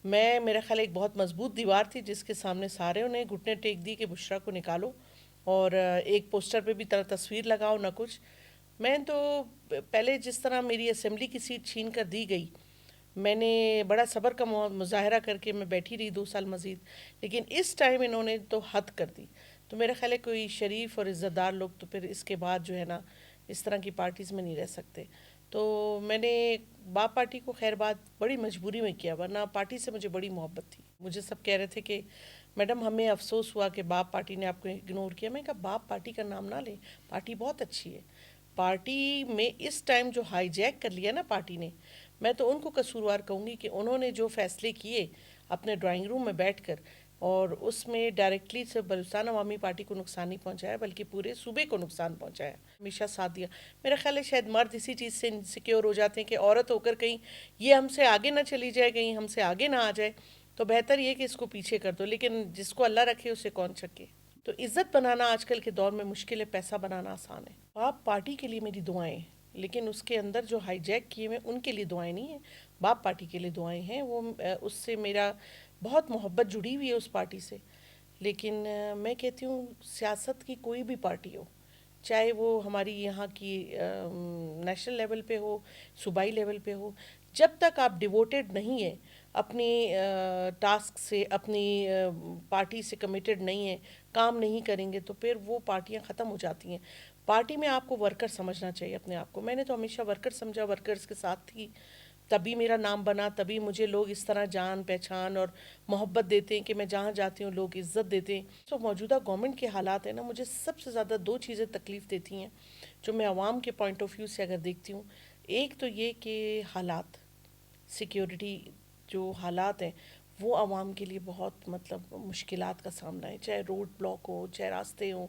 میرا خیال ایک بہت مضبوط دیوار تھی جس کے سامنے سارے انہیں گھٹنے ٹیک دی کہ بشرا کو نکالو، اور ایک پوسٹر پہ بھی تصویر لگاؤ نہ کچھ۔ میں تو پہلے جس طرح میری اسمبلی کی سیٹ چھین کر دی گئی، میں نے بڑا صبر کا مظاہرہ کر کے میں بیٹھی رہی 2 سال مزید، لیکن اس ٹائم انہوں نے تو حد کر دی۔ تو میرا خیال ہے کوئی شریف اور عزت دار لوگ تو پھر اس کے بعد جو ہے نا اس طرح کی پارٹیز میں نہیں رہ سکتے۔ تو میں نے باپ پارٹی کو خیر بات بڑی مجبوری میں کیا، ورنہ پارٹی سے مجھے بڑی محبت تھی۔ مجھے سب کہہ رہے تھے کہ میڈم ہمیں افسوس ہوا کہ باپ پارٹی نے آپ کو اگنور کیا۔ میں نے کہا باپ پارٹی کا نام نہ لیں، پارٹی بہت اچھی ہے۔ پارٹی میں اس ٹائم جو ہائی جیک کر لیا نا پارٹی نے، میں تو ان کو قصوروار کہوں گی کہ انہوں نے جو فیصلے کیے اپنے ڈرائنگ روم میں بیٹھ کر، اور اس میں ڈائریکٹلی سے بلوچستان عوامی پارٹی کو نقصان نہیں پہنچایا بلکہ پورے صوبے کو نقصان پہنچایا، ہمیشہ ساتھ دیا۔ میرا خیال ہے شاید مرد اسی چیز سے انسیکیور ہو جاتے ہیں کہ عورت ہو کر کہیں یہ ہم سے آگے نہ چلی جائے، کہیں ہم سے آگے نہ آ جائے، تو بہتر یہ کہ اس کو پیچھے کر دو، لیکن جس کو اللہ رکھے اسے کون چھکے۔ تو عزت بنانا آج کل کے دور میں مشکل ہے، پیسہ بنانا آسان ہے۔ باپ پارٹی کے لیے میری دعائیں، لیکن اس کے اندر جو ہائی جیک کیے ہوئے ان کے لیے دعائیں نہیں ہیں، باپ پارٹی کے لیے دعائیں ہیں۔ وہ اس سے میرا بہت محبت جڑی ہوئی ہے اس پارٹی سے، لیکن میں کہتی ہوں سیاست کی کوئی بھی پارٹی ہو، چاہے وہ ہماری یہاں کی نیشنل لیول پہ ہو، صوبائی لیول پہ ہو، جب تک آپ ڈیووٹیڈ نہیں ہیں اپنی ٹاسک سے، اپنی پارٹی سے کمیٹڈ نہیں ہیں، کام نہیں کریں گے، تو پھر وہ پارٹیاں ختم ہو جاتی ہیں۔ پارٹی میں آپ کو ورکر سمجھنا چاہیے اپنے آپ کو۔ میں نے تو ہمیشہ ورکر سمجھا، ورکرز کے ساتھ تھی، تبھی میرا نام بنا، تبھی مجھے لوگ اس طرح جان پہچان اور محبت دیتے ہیں کہ میں جہاں جاتی ہوں لوگ عزت دیتے ہیں۔ تو موجودہ گورنمنٹ کے حالات ہیں نا، مجھے سب سے زیادہ 2 چیزیں تکلیف دیتی ہیں جو میں عوام کے پوائنٹ آف ویو سے اگر دیکھتی ہوں۔ ایک تو یہ کہ حالات، سیکیورٹی جو حالات ہیں وہ عوام کے لیے بہت مشکلات کا سامنا ہے، چاہے روڈ بلاک ہو، چاہے راستے ہوں،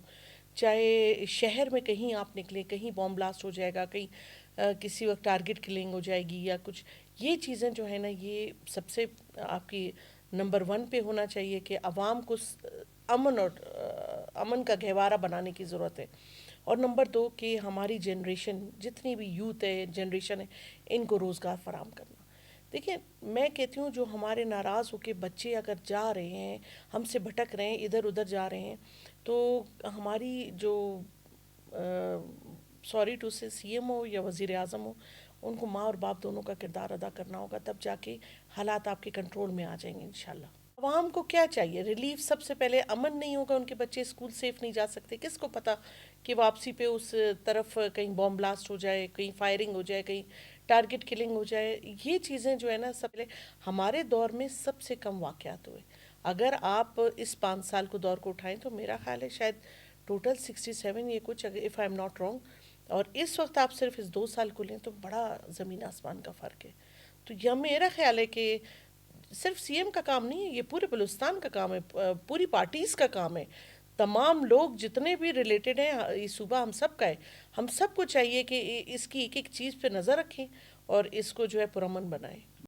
چاہے شہر میں کہیں آپ نکلیں کہیں بوم بلاسٹ ہو جائے گا، کہیں کسی وقت ٹارگٹ کلنگ ہو جائے گی یا کچھ، یہ چیزیں جو ہے نا یہ سب سے آپ کی نمبر 1 پہ ہونا چاہیے کہ عوام کو امن اور امن کا گہوارہ بنانے کی ضرورت ہے۔ اور نمبر 2 کہ ہماری جنریشن جتنی بھی یوتھ ہے، جنریشن ہے، ان کو روزگار فراہم کرنا۔ دیکھیں میں کہتی ہوں جو ہمارے ناراض ہو کے بچے اگر جا رہے ہیں، ہم سے بھٹک رہے ہیں، ادھر ادھر جا رہے ہیں، تو ہماری جو سوری ٹو سے سی ایم ہو یا وزیر اعظم ہو، ان کو ماں اور باپ دونوں کا کردار ادا کرنا ہوگا، تب جا کے حالات آپ کے کنٹرول میں آ جائیں گے انشاءاللہ۔ عوام کو کیا چاہیے؟ ریلیف سب سے پہلے۔ امن نہیں ہوگا، ان کے بچے اسکول سیف نہیں جا سکتے، کس کو پتہ کہ واپسی پہ اس طرف کہیں بوم بلاسٹ ہو جائے، کہیں فائرنگ ہو جائے، کہیں ٹارگٹ کلنگ ہو جائے۔ یہ چیزیں جو ہے نا سب پہلے ہمارے دور میں سب سے کم واقعات ہوئے۔ اگر آپ اس 5 سال کو دور کو اٹھائیں تو میرا خیال ہے شاید ٹوٹل 67 یہ کچھ، if I am not wrong, اور اس وقت آپ صرف اس 2 سال کو لیں تو بڑا زمین آسمان کا فرق ہے۔ تو یہ میرا خیال ہے کہ صرف سی ایم کا کام نہیں ہے، یہ پورے بلوچستان کا کام ہے، پوری پارٹیز کا کام ہے، تمام لوگ جتنے بھی ریلیٹڈ ہیں، یہ صوبہ ہم سب کا ہے، ہم سب کو چاہیے کہ اس کی ایک ایک چیز پہ نظر رکھیں اور اس کو جو ہے پرامن بنائیں۔